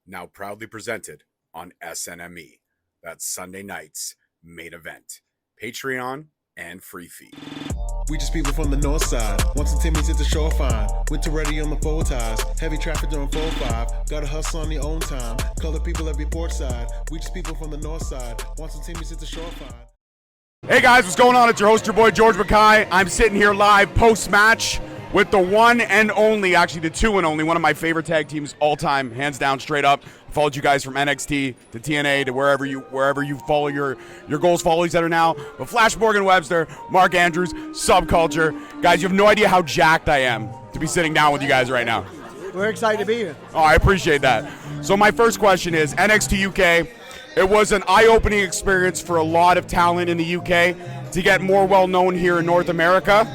now proudly presented on SNME. That's Sunday night's main event. Patreon and free feed. We just people from the north side. Once the Timmy's hit the shore fine. Winter ready on the four ties. Heavy traffic during 4-5. Gotta hustle on your own time. Color people every port side. We just people from the north side. Once the Timmy's hit the shore fine. Hey guys, what's going on? It's your host, your boy George Mackay. I'm sitting here live post-match with the one and only, actually the two and only, one of my favorite tag teams all time, hands down, straight up. I followed you guys from NXT to TNA to wherever you follow your goals, follow each other now. But Flash Morgan Webster, Mark Andrews, SUBCULTURE. Guys, you have no idea how jacked I am to be sitting down with you guys right now. We're excited to be here. Oh, I appreciate that. So my first question is, NXT UK, it was an eye-opening experience for a lot of talent in the UK to get more well-known here in North America.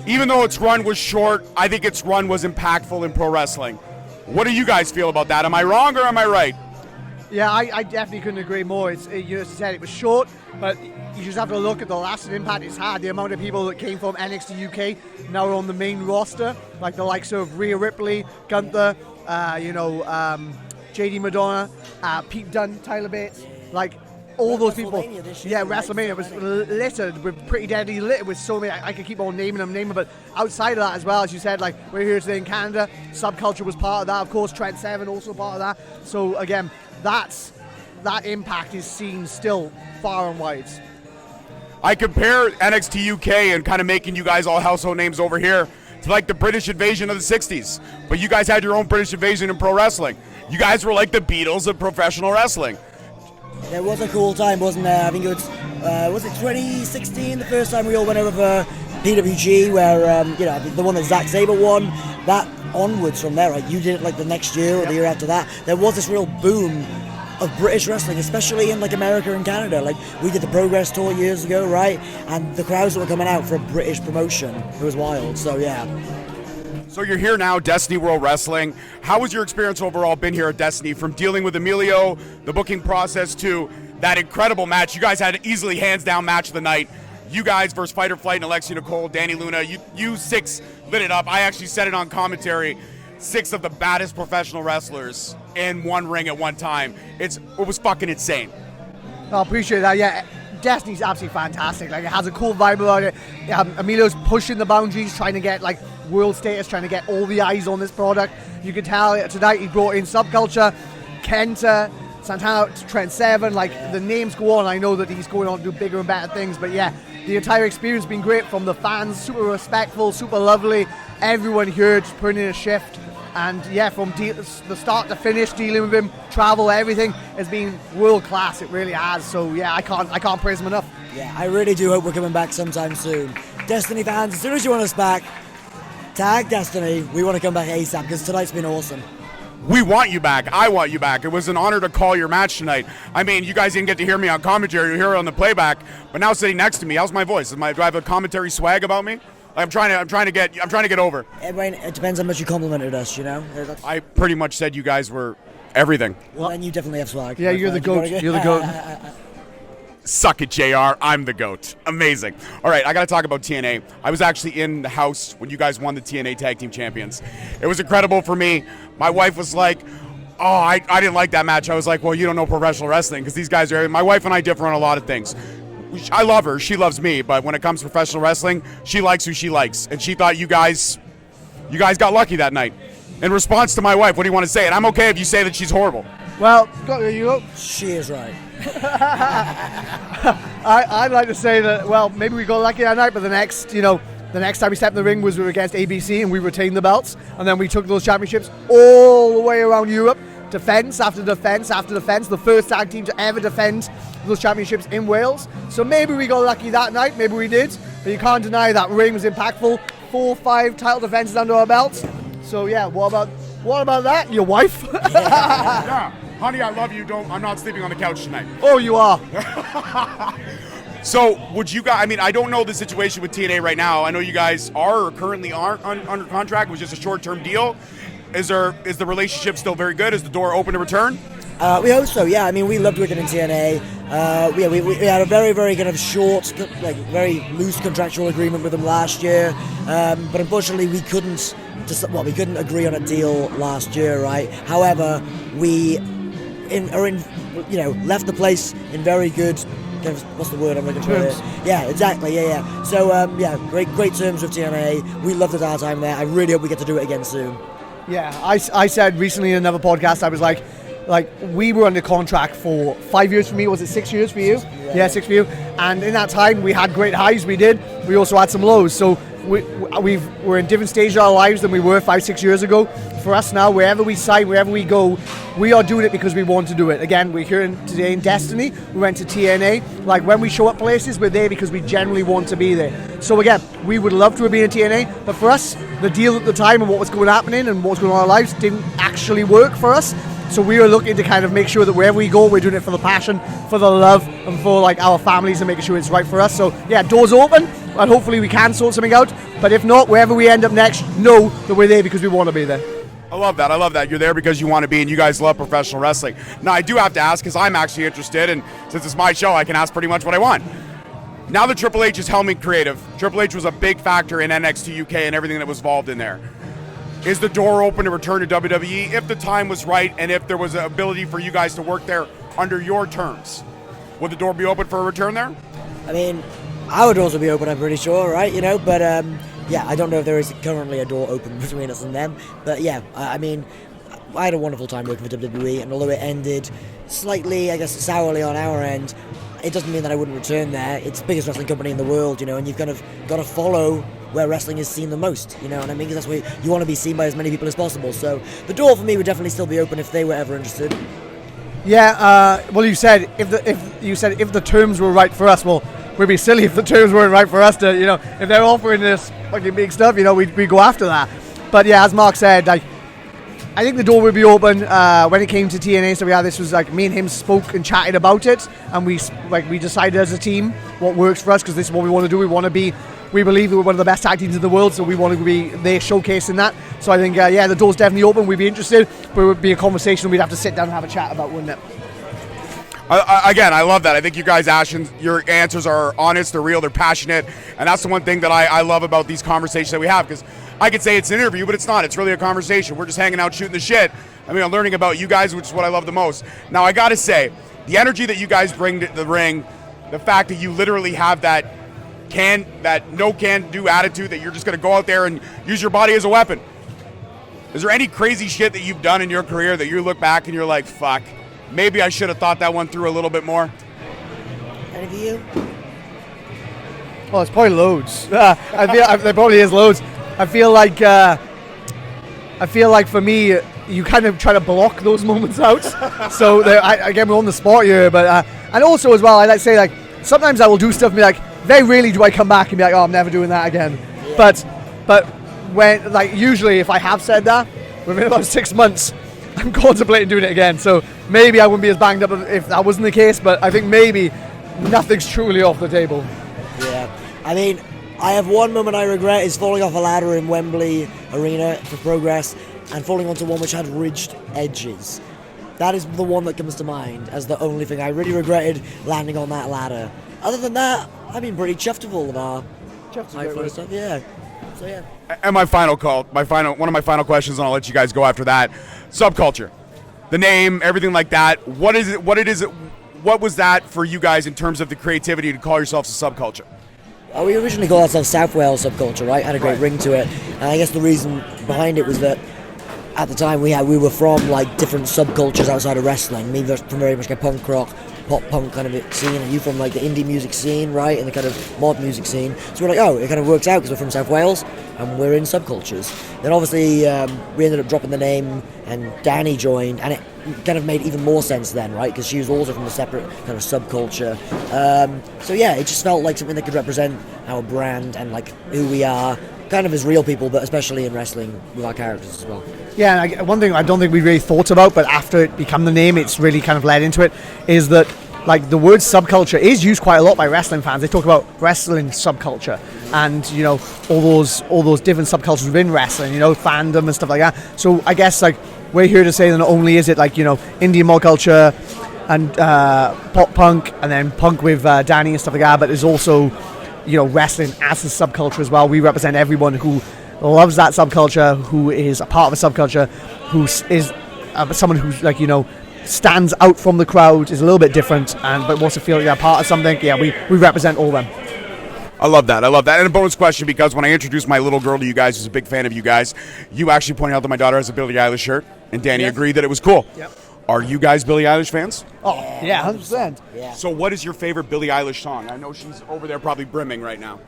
Even though its run was short, I think its run was impactful in pro wrestling. What do you guys feel about that? Am I wrong or am I right? Yeah, I definitely couldn't agree more. As you said, it was short, but you just have to look at the lasting impact it's had. The amount of people that came from NXT UK now are on the main roster, like the likes of Rhea Ripley, Gunther, JD Madonna, Pete Dunne, Tyler Bates, like all those people. Yeah, WrestleMania was littered with pretty deadly littered with so many. I could keep on naming them, but outside of that as well, as you said, like we're here today in Canada. SUBCULTURE was part of that, of course. Trent Seven also part of that. So again, that impact is seen still far and wide. I compare NXT UK and kind of making you guys all household names over here to like the British invasion of the 60s. But you guys had your own British invasion in pro wrestling. You guys were like the Beatles of professional wrestling. It was a cool time, wasn't there? I think it was it 2016, the first time we all went over for PWG, where, the one that Zack Sabre won, that onwards from there, right? You did it like the next year or the year after that. There was this real boom of British wrestling, especially in like America and Canada. Like we did the Progress Tour years ago, right? And the crowds that were coming out for a British promotion, it was wild, so yeah. So you're here now, Destiny World Wrestling. How has your experience overall been here at Destiny, from dealing with Emilio, the booking process, to that incredible match? You guys had an easily hands-down match of the night. You guys versus Fighter Flight and Alexia Nicole, Danny Luna. You six lit it up. I actually said it on commentary. 6 of the baddest professional wrestlers in one ring at one time. It was fucking insane. I appreciate that, yeah. Destiny's absolutely fantastic. Like, it has a cool vibe about it. Emilio's pushing the boundaries, trying to get like world status, trying to get all the eyes on this product. You can tell tonight he brought in SUBCULTURE, Kenta, Santana, Trent Seven. Like, the names go on. I know that he's going on to do bigger and better things, but yeah, the entire experience has been great from the fans. Super respectful, super lovely. Everyone here just putting in a shift. And yeah, from the start to finish, dealing with him, travel, everything has been world class. It really has. So yeah, I can't praise him enough. Yeah, I really do hope we're coming back sometime soon. Destiny fans, as soon as you want us back, tag Destiny. We want to come back ASAP because tonight's been awesome. We want you back. I want you back. It was an honor to call your match tonight. I mean, you guys didn't get to hear me on commentary. You hear it on the playback. But now sitting next to me, how's my voice? Do I have a commentary swag about me? I'm trying to get over. It depends how much you complimented us, you know. I pretty much said you guys were everything. Well, then you definitely have swag. Yeah, you're the goat. You're the goat. Suck it, JR. I'm the GOAT. Amazing. All right, I got to talk about TNA. I was actually in the house when you guys won the TNA Tag Team Champions. It was incredible for me. My wife was like, oh, I didn't like that match. I was like, well, you don't know professional wrestling because these guys are... My wife and I differ on a lot of things. I love her. She loves me. But when it comes to professional wrestling, she likes who she likes. And she thought you guys got lucky that night. In response to my wife, what do you want to say? And I'm okay if you say that she's horrible. Well, you go. She is right. I'd like to say that, well, maybe we got lucky that night, but the next time we stepped in the ring was we were against ABC and we retained the belts. And then we took those championships all the way around Europe. Defense after defense after defense. The first tag team to ever defend those championships in Wales. So maybe we got lucky that night. Maybe we did. But you can't deny that ring was impactful. 4 or 5 title defenses under our belts. So yeah, what about that? Your wife? Yeah. Honey, I love you. I'm not sleeping on the couch tonight. Oh, you are. So would you guys, I mean, I don't know the situation with TNA right now. I know you guys are or currently aren't under contract. It was just a short-term deal. Is the relationship still very good? Is the door open to return? We hope so, yeah. I mean, we loved working in TNA. We had a very, very kind of short, like very loose contractual agreement with them last year. But unfortunately, we couldn't we couldn't agree on a deal last year, right? However, we left the place in very good. What's the word I'm looking for? Yeah, exactly. Yeah. So great terms with TNA. We loved our time there. I really hope we get to do it again soon. Yeah, I said recently in another podcast, I was like we were under contract for 5 years for me. Was it 6 years for you? Yeah, 6 for you. And in that time, we had great highs. We did. We also had some lows. So we're in different stages of our lives than we were 5-6 years ago. For us now, wherever we sign, wherever we go, we are doing it because we want to do it. Again, we're here today in Destiny. We went to TNA. Like when we show up places, we're there because we generally want to be there. So again, we would love to have been in TNA, but for us, the deal at the time and what was happening and what was going on in our lives didn't actually work for us. So we are looking to kind of make sure that wherever we go, we're doing it for the passion, for the love, and for like our families and making sure it's right for us. So yeah, doors open, and hopefully we can sort something out. But if not, wherever we end up next, know that we're there because we want to be there. I love that. You're there because you want to be, and you guys love professional wrestling. Now, I do have to ask, because I'm actually interested, and since it's my show, I can ask pretty much what I want. Now that Triple H is helming creative, Triple H was a big factor in NXT UK and everything that was involved in there. Is the door open to return to WWE if the time was right and if there was an ability for you guys to work there under your terms? Would the door be open for a return there? I mean, our doors will be open, I'm pretty sure, right? But I don't know if there is currently a door open between us and them. But yeah, I mean, I had a wonderful time working for WWE, and although it ended slightly, I guess, sourly on our end, it doesn't mean that I wouldn't return there. It's the biggest wrestling company in the world, and you've kind of got to follow where wrestling is seen the most, you know what I mean? Because that's where you want to be seen by as many people as possible. So the door for me would definitely still be open if they were ever interested. Yeah, well, you said if the terms were right for us, well, we'd be silly if the terms weren't right for us to, if they're offering this fucking big stuff, we'd go after that. But yeah, as Mark said, like, I think the door would be open when it came to TNA. So this was like me and him spoke and chatted about it, and we decided as a team what works for us, because this is what we want to do. We believe we're one of the best tag teams in the world, so we want to be there showcasing that. So I think, the door's definitely open. We'd be interested, but it would be a conversation we'd have to sit down and have a chat about, wouldn't it? Again, I love that. I think you guys, your answers are honest, they're real, they're passionate, and that's the one thing that I love about these conversations that we have, because I could say it's an interview, but it's not. It's really a conversation. We're just hanging out, shooting the shit. I'm learning about you guys, which is what I love the most. Now, I got to say, the energy that you guys bring to the ring, the fact that you literally have that no can-do attitude, that you're just going to go out there and use your body as a weapon. Is there any crazy shit that you've done in your career that you look back and you're like, fuck, maybe I should have thought that one through a little bit more? Any of you? Well, it's probably loads. There probably is loads. I feel like for me, you kind of try to block those moments out. So again, we're on the spot here, but and also as well, I like to say, like, sometimes I will do stuff and be like, very rarely do I come back and be like, oh, I'm never doing that again. Yeah. But when, like, usually if I have said that, within about 6 months, I'm contemplating doing it again. So maybe I wouldn't be as banged up if that wasn't the case, but I think maybe nothing's truly off the table. Yeah, I mean, I have one moment I regret is falling off a ladder in Wembley Arena for Progress and falling onto one which had ridged edges. That is the one that comes to mind as the only thing I really regretted, landing on that ladder. Other than that, I've been pretty chuffed with all of our high-flow stuff. Yeah. So yeah. And one of my final questions, and I'll let you guys go after that. Subculture, the name, everything like that. What was that for you guys in terms of the creativity to call yourselves a subculture? We originally called ourselves South Wales Subculture, right? Had a great ring to it, and I guess the reason behind it was that at the time we were from like different subcultures outside of wrestling. Me from very much like punk rock, pop punk kind of scene, and you from like the indie music scene, right, and the kind of mod music scene. So we're like, oh, it kind of works out because we're from South Wales and we're in subcultures. Then obviously we ended up dropping the name, and Danny joined, and it kind of made even more sense then, right, because she was also from a separate kind of subculture. So yeah, it just felt like something that could represent our brand and like who we are, kind of as real people, but especially in wrestling with our characters as well. Yeah, and one thing I don't think we really thought about, but after it became the name, it's really kind of led into it, is that like the word subculture is used quite a lot by wrestling fans. They talk about wrestling subculture, and all those different subcultures within wrestling, fandom and stuff like that. So I guess like we're here to say that not only is it like Indian mod culture and pop punk, and then punk with Danny and stuff like that, but there's also wrestling as a subculture as well. We represent everyone who loves that subculture, who is a part of a subculture, who is someone who's like, stands out from the crowd, is a little bit different, but wants to feel like they're part of something. Yeah, we represent all them. I love that. And a bonus question, because when I introduced my little girl to you guys, who's a big fan of you guys, you actually pointed out that my daughter has a Billie Eilish shirt, and Danny agreed that it was cool. Yep. Are you guys Billie Eilish fans? Oh, yeah, 100%. Yeah. So what is your favorite Billie Eilish song? I know she's over there probably brimming right now.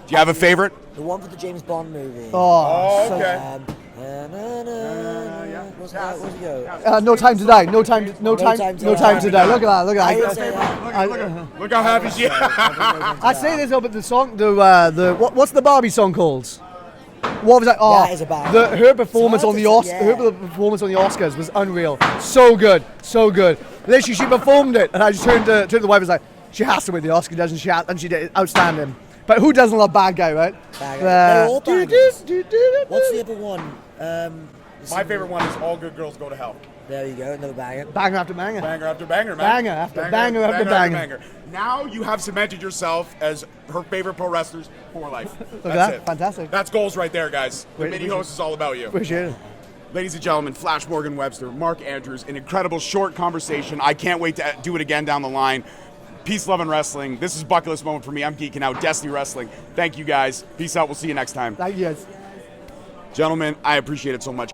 Do you have a favorite? The one for the James Bond movie. Oh, okay. What's it go? No time to die. No time to die. Look at that. I would say that. Look how happy she is. I say this about the song. What's the Barbie song called? What was that? Oh, That is a bad one. her performance on the Yeah. her performance on the Oscars was unreal. So good. Literally, she performed it, and I just turned to the wife and was like, she has to win the Oscar, doesn't she? And she did outstanding. But who doesn't love Bad Guy, right? Bad Guy. They're all bangers. Do-do-do-do-do. What's the other one? My favorite one is All Good Girls Go to Hell. There you go, another banger. Banger after banger. Banger after banger, man. Banger after banger. Now you have cemented yourself as her favorite pro wrestlers for life. Look That's at that. it. Fantastic. That's goals right there, guys. The Wait, mini host is all about you. Appreciate it. Ladies and gentlemen, Flash Morgan Webster, Mark Andrews, an incredible short conversation. I can't wait to do it again down the line. Peace, love, and wrestling. This is bucket list moment for me. I'm geeking out. Destiny Wrestling. Thank you, guys. Peace out. We'll see you next time. Thank you, guys. Gentlemen, I appreciate it so much.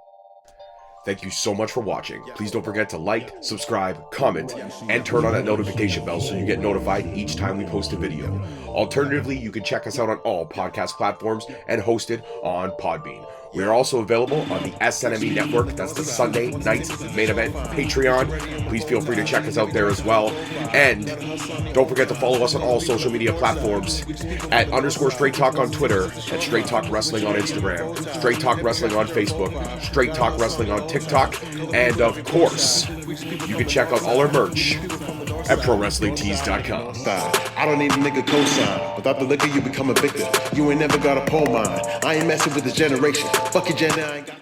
Thank you so much for watching. Please don't forget to like, subscribe, comment, and turn on that notification bell so you get notified each time we post a video. Alternatively, you can check us out on all podcast platforms and hosted on Podbean. We are also available on the SNME network. That's the Sunday Nights Main Event Patreon. Please feel free to check us out there as well. And don't forget to follow us on all social media platforms at _Straight Talk on Twitter, at Straight Talk Wrestling on Instagram, Straight Talk Wrestling on Facebook, Straight Talk Wrestling on TikTok, and of course, you can check out all our merch at ProWrestlingTees.com. I don't need a nigga cosign. Without the liquor, you become a victim. You ain't never got a pole mine. I ain't messing with this generation. Fuck your gender, I ain't got